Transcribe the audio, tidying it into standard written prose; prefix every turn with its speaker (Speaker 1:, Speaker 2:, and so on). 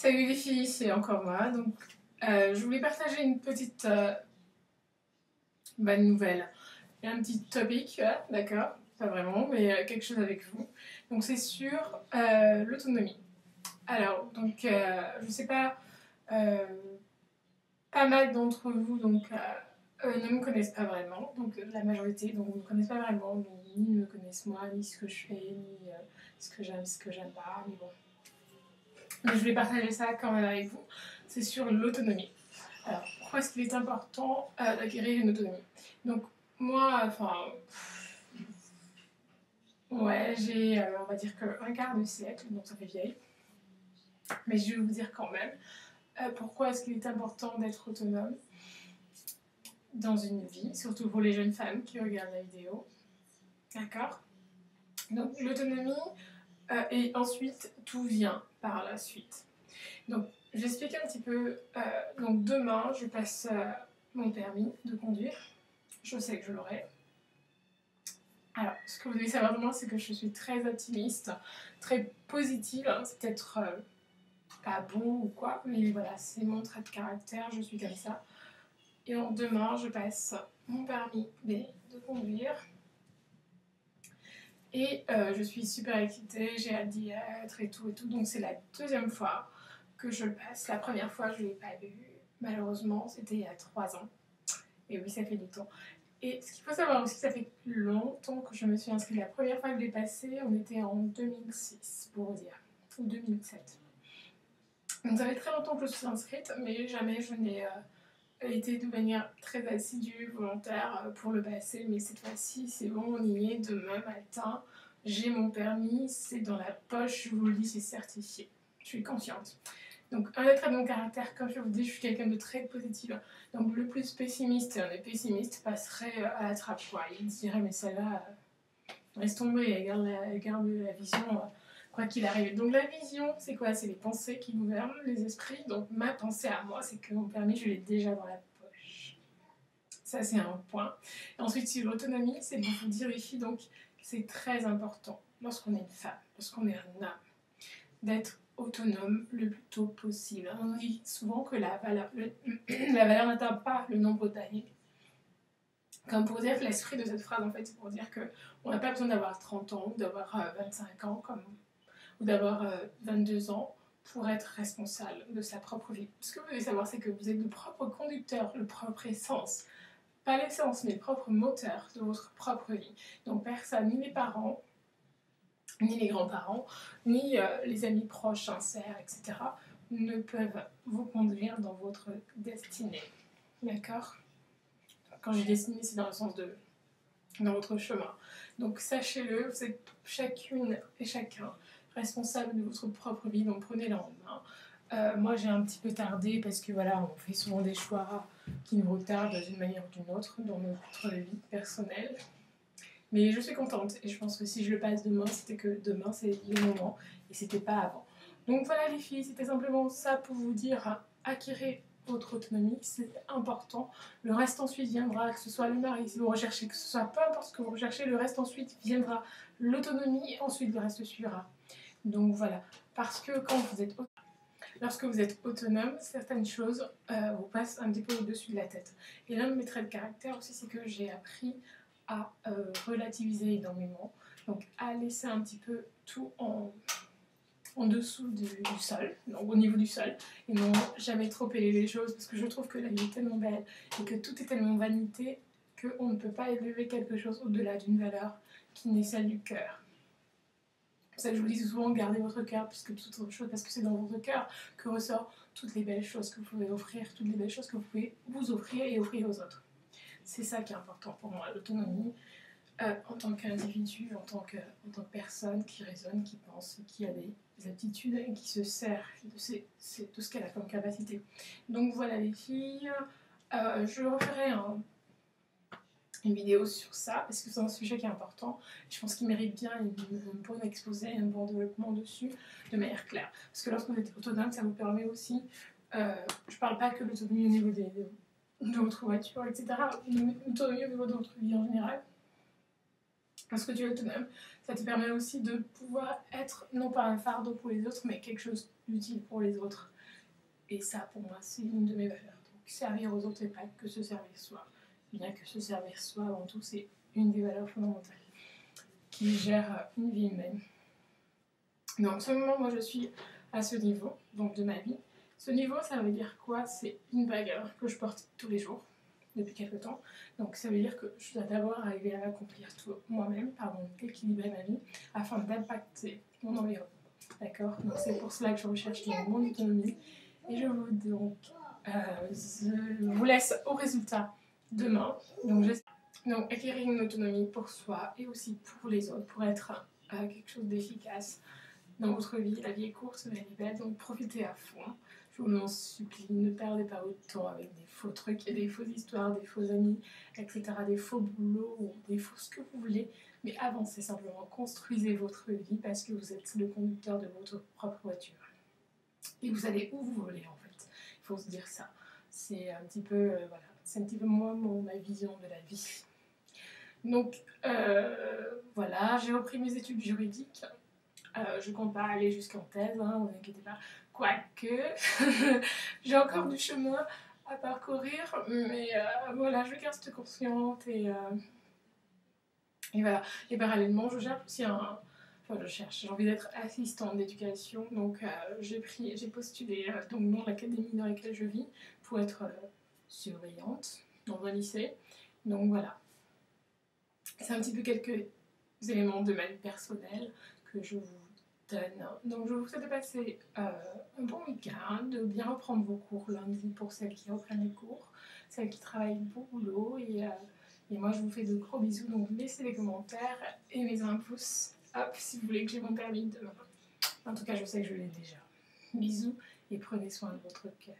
Speaker 1: Salut les filles, c'est encore moi. Donc, je voulais partager une petite bonne nouvelle et un petit topic, d'accord? Pas vraiment, mais quelque chose avec vous. Donc, c'est sur l'autonomie. Alors, donc, je sais pas, euh, pas mal d'entre vous ne me connaissent pas vraiment, donc la majorité, donc ne me connaissent pas vraiment, donc, ni me connaissent moi, ni ce que je fais, ni ce que j'aime pas, mais bon. Mais je voulais partager ça quand même avec vous. C'est sur l'autonomie. Alors, pourquoi est-ce qu'il est important d'acquérir une autonomie? Donc, moi, enfin, ouais, j'ai, on va dire que un quart de siècle, donc ça fait vieille. Mais je vais vous dire quand même, pourquoi est-ce qu'il est important d'être autonome dans une vie, surtout pour les jeunes femmes qui regardent la vidéo. D'accord? Donc, l'autonomie, et ensuite, tout vient par la suite. Donc, j'explique un petit peu. Donc, demain, je passe mon permis de conduire. Je sais que je l'aurai. Alors, ce que vous devez savoir de moi, c'est que je suis très optimiste, très positive. C'est peut-être pas bon ou quoi, mais voilà, c'est mon trait de caractère, je suis comme ça. Et donc, demain, je passe mon permis B de conduire. Et je suis super excitée, j'ai hâte d'y être et tout et tout. Donc, c'est la deuxième fois que je le passe. La première fois, je ne l'ai pas eu. Malheureusement, c'était il y a 3 ans. Et oui, ça fait du temps. Et ce qu'il faut savoir aussi, ça fait longtemps que je me suis inscrite. La première fois que je l'ai passé, on était en 2006, pour vous dire, ou 2007. Donc ça fait très longtemps que je suis inscrite, mais jamais je n'ai été de manière très assidue, volontaire pour le passer. Mais cette fois-ci, c'est bon, on y est, demain matin, j'ai mon permis, c'est dans la poche, je vous le dis, c'est certifié. Je suis confiante. Donc, un des traits de mon caractère, comme je vous dis, je suis quelqu'un de très positif. Donc, le plus pessimiste et un des pessimistes passerait à la trappe, quoi. Il dirait, mais celle-là, laisse tomber, elle garde la vision, quoi qu'il arrive. Donc, la vision, c'est quoi? C'est les pensées qui gouvernent les esprits. Donc, ma pensée à moi, c'est que mon permis, je l'ai déjà dans la poche. Ça, c'est un point. Et ensuite, sur l'autonomie, c'est de vous dire, les filles, donc, c'est très important, lorsqu'on est une femme, lorsqu'on est un homme, d'être autonome le plus tôt possible. On dit souvent que la valeur n'atteint pas le nombre d'années. Comme pour dire que l'esprit de cette phrase, en fait, c'est pour dire qu'on n'a pas besoin d'avoir 30 ans, ou d'avoir 25 ans, ou d'avoir 22 ans pour être responsable de sa propre vie. Ce que vous devez savoir, c'est que vous êtes le propre conducteur, le propre essence. Pas l'essence, mais le propre moteur de votre propre vie. Donc personne, ni les parents, ni les grands-parents, ni les amis proches, sincères, etc., ne peuvent vous conduire dans votre destinée. D'accord? Quand je dis destinée, c'est dans le sens de dans votre chemin. Donc sachez-le, vous êtes chacune et chacun responsable de votre propre vie, donc prenez-la en main. Moi j'ai un petit peu tardé parce que voilà, on fait souvent des choix qui nous retardent d'une manière ou d'une autre dans notre vie personnelle. Mais je suis contente et je pense que si je le passe demain, c'était que demain c'est le moment et c'était pas avant. Donc voilà les filles, c'était simplement ça pour vous dire, acquérez votre autonomie, c'est important. Le reste ensuite viendra, que ce soit le mari si vous recherchez, que ce soit peu importe ce que vous recherchez, le reste ensuite viendra. L'autonomie, ensuite le reste suivra. Donc voilà, parce que lorsque vous êtes autonome, certaines choses vous passent un petit peu au-dessus de la tête. Et l'un de mes traits de caractère aussi, c'est que j'ai appris à relativiser énormément, donc à laisser un petit peu tout en dessous du sol, donc au niveau du sol, et non jamais trop élever les choses, parce que je trouve que la vie est tellement belle et que tout est tellement vanité qu'on ne peut pas élever quelque chose au-delà d'une valeur qui n'est celle du cœur. C'est pour ça que je vous dis souvent, gardez votre cœur plus que toute autre chose, parce que c'est dans votre cœur que ressortent toutes les belles choses que vous pouvez offrir, toutes les belles choses que vous pouvez vous offrir et offrir aux autres. C'est ça qui est important pour moi, l'autonomie, en tant qu'individu, en tant que personne qui raisonne, qui pense, qui a des aptitudes et qui se sert de tout ce qu'elle a comme capacité. Donc voilà les filles, je referai une vidéo sur ça parce que c'est un sujet qui est important. Je pense qu'il mérite bien un bon exposé, un bon développement dessus de manière claire. Parce que lorsque vous êtes autonome, ça vous permet aussi, je parle pas que l'autonomie au niveau de votre voiture, etc., l'autonomie au niveau de votre vie en général. Lorsque tu es autonome, Ça te permet aussi de pouvoir être, non pas un fardeau pour les autres, mais quelque chose d'utile pour les autres. Et ça, pour moi, c'est une de mes valeurs. Donc, servir aux autres et pas que se servir soi. Bien que se servir soi, avant tout, c'est une des valeurs fondamentales qui gère une vie humaine. Donc, en ce moment, moi, je suis à ce niveau, donc de ma vie. Ce niveau, ça veut dire quoi? C'est une bagarre que je porte tous les jours, depuis quelques temps. Donc, ça veut dire que je dois d'abord arriver à accomplir tout moi-même, pardon, d'équilibrer ma vie, afin d'impacter mon environnement. D'accord? Donc, c'est pour cela que je recherche mon autonomie. Et je vous laisse au résultat demain. Donc, acquérir une autonomie pour soi et aussi pour les autres, pour être quelque chose d'efficace dans votre vie. La vie est courte, mais elle est belle, donc profitez à fond. Je vous en supplie, ne perdez pas votre temps avec des faux trucs et des fausses histoires, des faux amis, etc., des faux boulots ou des faux ce que vous voulez. Mais avancez simplement, construisez votre vie parce que vous êtes le conducteur de votre propre voiture. Et vous allez où vous voulez en fait. Il faut se dire ça. C'est un petit peu, voilà, c'est un petit peu moi, ma vision de la vie. Donc voilà, j'ai repris mes études juridiques. Je compte pas aller jusqu'en thèse, hein, ne vous inquiétez pas. Quoique, j'ai encore du chemin à parcourir, mais voilà, je reste consciente et voilà. Et parallèlement, je cherche aussi j'ai envie d'être assistante d'éducation, donc j'ai postulé donc, dans l'académie dans laquelle je vis pour être surveillante dans un lycée. Donc voilà. C'est un petit peu quelques éléments de ma vie personnelle que je vous donne. Donc je vous souhaite de passer un bon week-end, de bien reprendre vos cours lundi pour celles qui reprennent les cours, celles qui travaillent beau boulot et moi je vous fais de gros bisous. Donc laissez des commentaires et mettez un pouce up si vous voulez que j'ai mon permis demain. En tout cas je sais que je l'ai déjà. Bisous et prenez soin de votre cœur.